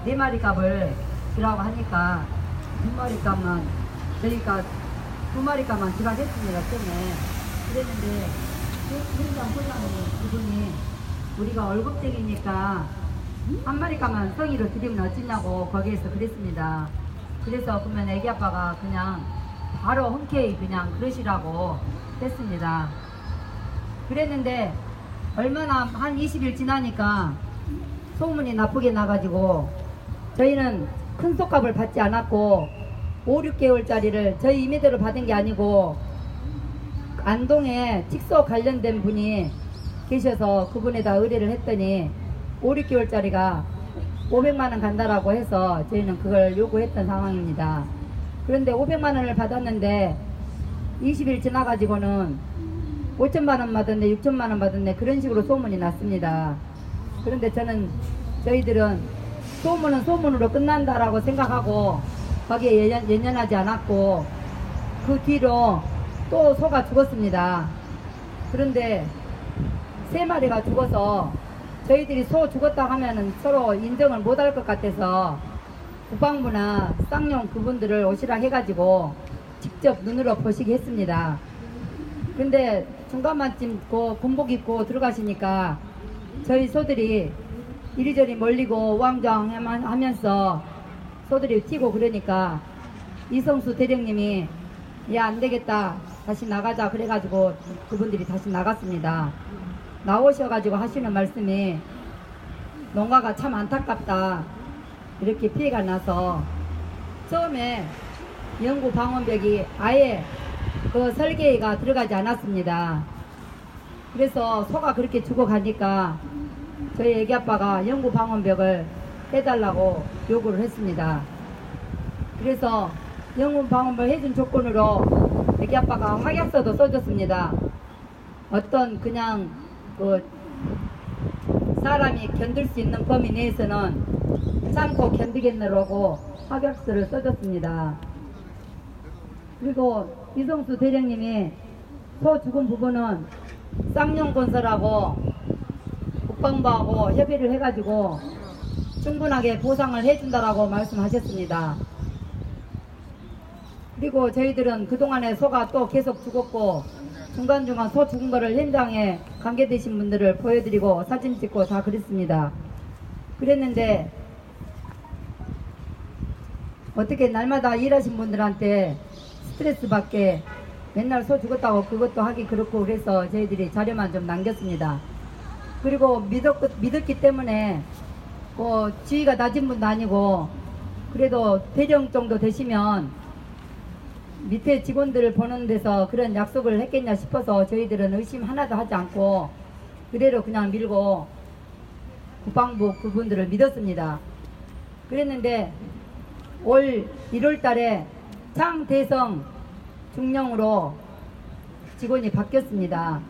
4마리 값을 주라고 하니까 2마리 값만 저희가 2마리 값만 지불했습니다. 처음에 그랬는데 현장 소장님 그분이 우리가 월급쟁이니까 1마리 값만 성의로 드리면 어찌냐고 거기에서 그랬습니다. 그래서 그러면 애기 아빠가 그냥 바로 흔쾌히 그냥 그러시라고 했습니다. 그랬는데 얼마나 한 20일 지나니까 소문이 나쁘게 나가지고 저희는 큰 속값을 받지 않았고 5, 6개월짜리를 저희 임의대로 받은 게 아니고 안동에 직소 관련된 분이 계셔서 그분에다 의뢰를 했더니 5, 6개월짜리가 500만원 간다라고 해서 저희는 그걸 요구했던 상황입니다. 그런데 500만원을 받았는데 20일 지나가지고는 5천만원 받았네 6천만원 받았네 그런 식으로 소문이 났습니다. 그런데 저희들은 소문은 소문으로 끝난다라고 생각하고 거기에 연연하지 않았고 그 뒤로 또 소가 죽었습니다. 그런데 3마리가 죽어서 저희들이 소 죽었다 하면은 서로 인정을 못할 것 같아서 국방부나 쌍용 그분들을 오시라 해가지고 직접 눈으로 보시게 했습니다. 근데 중간만쯤 군복 입고 들어가시니까 저희 소들이 이리저리 몰리고 우왕좌왕 하면서 소들이 튀고 그러니까 이성수 대령님이 야 안되겠다 다시 나가자 그래가지고 그분들이 다시 나갔습니다. 나오셔가지고 하시는 말씀이 농가가 참 안타깝다 이렇게 피해가 나서 처음에 영구 방원벽이 아예 그 설계가 들어가지 않았습니다. 그래서 소가 그렇게 죽어가니까 저희 애기아빠가 영구 방원벽을 해달라고 요구를 했습니다. 그래서 영구 방원벽 해준 조건으로 애기아빠가 확약서도 써줬습니다. 어떤 그냥 그 사람이 견딜 수 있는 범위 내에서는 참고 견디겠느라고 확약서를 써줬습니다. 그리고 이성수 대령님이 소 죽은 부분은 쌍용건설하고 국방부하고 협의를 해가지고 충분하게 보상을 해준다라고 말씀하셨습니다. 그리고 저희들은 그동안에 소가 또 계속 죽었고 중간중간 소 죽은 거를 현장에 관계되신 분들을 보여드리고 사진 찍고 다 그랬습니다. 그랬는데 어떻게 날마다 일하신 분들한테 스트레스 받게 맨날 소 죽었다고 그것도 하기 그렇고 그래서 저희들이 자료만 좀 남겼습니다. 그리고 믿었기 때문에 뭐 지위가 낮은 분도 아니고 그래도 대령 정도 되시면 밑에 직원들을 보는 데서 그런 약속을 했겠냐 싶어서 저희들은 의심 하나도 하지 않고 그대로 그냥 밀고 국방부 그분들을 믿었습니다. 그랬는데 올 1월 달에 창대성 중령으로 직원이 바뀌었습니다.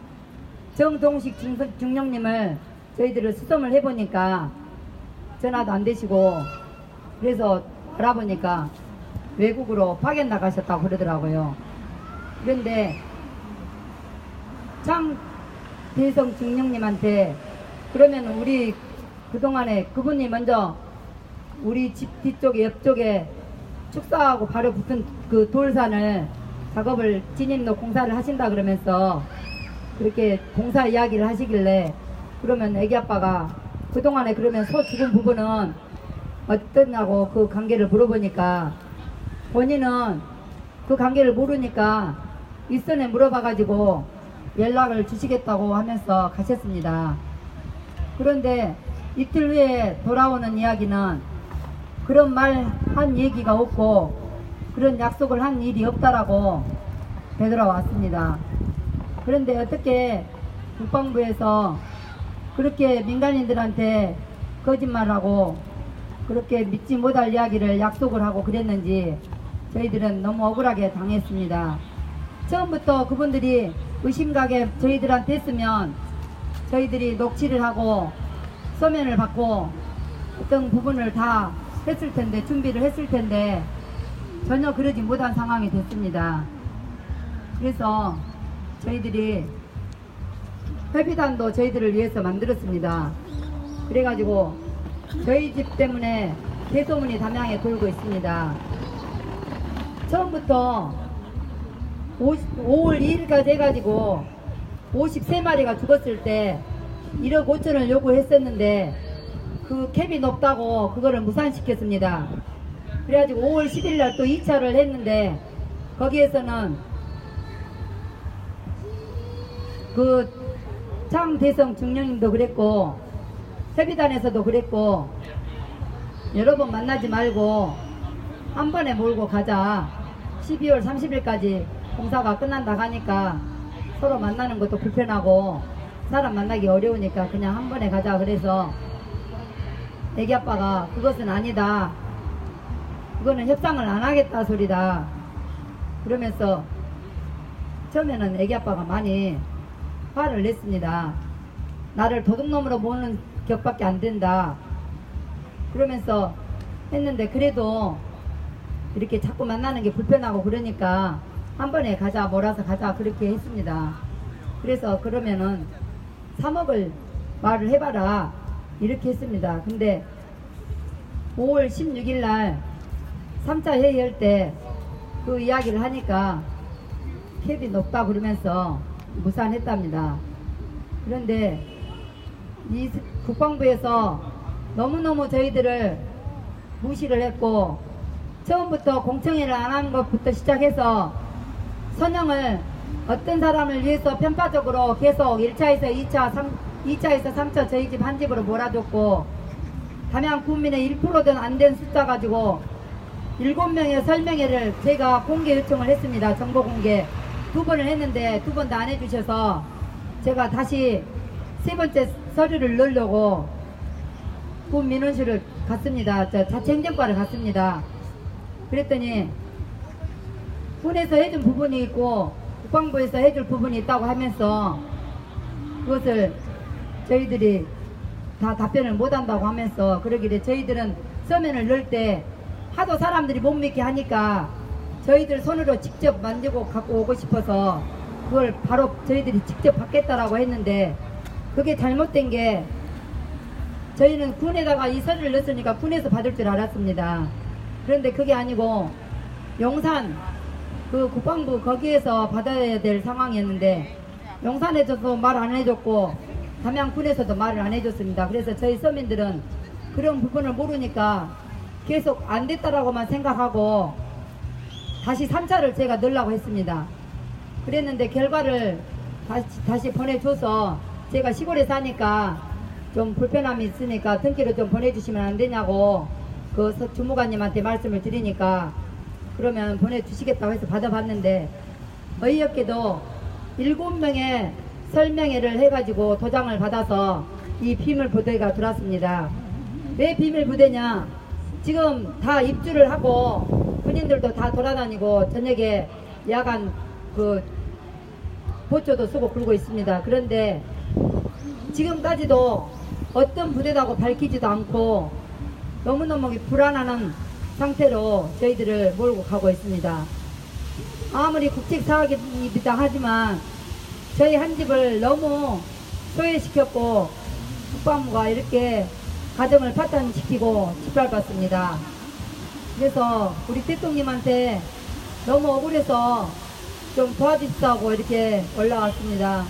정동식 중령님을 저희들을 수성을 해보니까 전화도 안 되시고 그래서 알아보니까 외국으로 파견 나가셨다고 그러더라고요. 그런데 창대성 중령님한테 그러면 우리 그동안에 그분이 먼저 우리 집 뒤쪽에 옆쪽에 축사하고 바로 붙은 그 돌산을 작업을 진입로 공사를 하신다 그러면서 그렇게 공사 이야기를 하시길래 그러면 애기 아빠가 그동안에 그러면 소 죽은 부분은 어떠냐고 그 관계를 물어보니까 본인은 그 관계를 모르니까 윗선에 물어봐가지고 연락을 주시겠다고 하면서 가셨습니다. 그런데 이틀 후에 돌아오는 이야기는 그런 말 한 얘기가 없고 그런 약속을 한 일이 없다라고 되돌아왔습니다. 그런데 어떻게 국방부에서 그렇게 민간인들한테 거짓말하고 그렇게 믿지 못할 이야기를 약속을 하고 그랬는지 저희들은 너무 억울하게 당했습니다. 처음부터 그분들이 의심가게 저희들한테 했으면 저희들이 녹취를 하고 서면을 받고 어떤 부분을 다 했을 텐데 준비를 했을 텐데 전혀 그러지 못한 상황이 됐습니다. 그래서 저희들이 협의단도 저희들을 위해서 만들었습니다. 그래가지고 저희 집 때문에 개소문이 담양에 돌고 있습니다. 처음부터 5월 2일까지 해가지고 53마리가 죽었을 때 1억 5천을 요구했었는데 그 캡이 높다고 그거를 무산시켰습니다. 그래가지고 5월 10일 날 또 2차를 했는데 거기에서는 그 장대성 중령님도 그랬고 협의단에서도 그랬고 여러 번 만나지 말고 한 번에 몰고 가자. 12월 30일까지 공사가 끝난다 하니까 서로 만나는 것도 불편하고 사람 만나기 어려우니까 그냥 한 번에 가자. 그래서 애기 아빠가 그것은 아니다. 그거는 협상을 안 하겠다 소리다. 그러면서 처음에는 애기 아빠가 많이 화를 냈습니다. 나를 도둑놈으로 보는 격밖에 안 된다. 그러면서 했는데 그래도 이렇게 자꾸 만나는 게 불편하고 그러니까 한 번에 가자, 몰아서 가자 그렇게 했습니다. 그래서 그러면은 3억을 말을 해봐라 이렇게 했습니다. 근데 5월 16일 날 3차 회의할 때 그 이야기를 하니까 캡이 높다 그러면서 무산했답니다. 그런데 이 국방부에서 너무너무 저희들을 무시를 했고 처음부터 공청회를 안 한 것부터 시작해서 선영을 어떤 사람을 위해서 편파적으로 계속 1차에서 2차, 2차에서 3차 저희 집 한 집으로 몰아줬고 담양 국민의 1%든 안 된 숫자 가지고 7명의 설명회를 제가 공개 요청을 했습니다. 정보 공개 2번을 했는데 2번 다 안 해주셔서 제가 다시 3번째 서류를 넣으려고 군 민원실을 갔습니다. 자체행정과를 갔습니다. 그랬더니 군에서 해준 부분이 있고 국방부에서 해줄 부분이 있다고 하면서 그것을 저희들이 다 답변을 못한다고 하면서 그러길래 저희들은 서면을 넣을 때 하도 사람들이 못 믿게 하니까 저희들 손으로 직접 만지고 갖고 오고 싶어서 그걸 바로 저희들이 직접 받겠다라고 했는데 그게 잘못된 게 저희는 군에다가 이 서류를 넣었으니까 군에서 받을 줄 알았습니다. 그런데 그게 아니고 용산 그 국방부 거기에서 받아야 될 상황이었는데 용산에서도 말 안 해줬고 담양군에서도 말을 안 해줬습니다. 그래서 저희 서민들은 그런 부분을 모르니까 계속 안 됐다라고만 생각하고 다시 3차를 제가 넣으려고 했습니다. 그랬는데 결과를 다시 보내줘서 제가 시골에 사니까 좀 불편함이 있으니까 등기로 좀 보내주시면 안 되냐고 그 주무관님한테 말씀을 드리니까 그러면 보내주시겠다고 해서 받아봤는데 어이없게도 7명의 설명회를 해가지고 도장을 받아서 이 비밀부대가 들어왔습니다. 왜 비밀부대냐? 지금 다 입주를 하고 군인들도 다 돌아다니고 저녁에 야간 그 보초도 쓰고 그러고 있습니다. 그런데 지금까지도 어떤 부대라고 밝히지도 않고 너무너무 불안한 상태로 저희들을 몰고 가고 있습니다. 아무리 국책사학이다 하지만 저희 한 집을 너무 소외시켰고 국방부가 이렇게 가정을 파탄시키고 짓밟았습니다. 그래서 우리 대통령님한테 너무 억울해서 좀 도와주시다고 이렇게 올라왔습니다.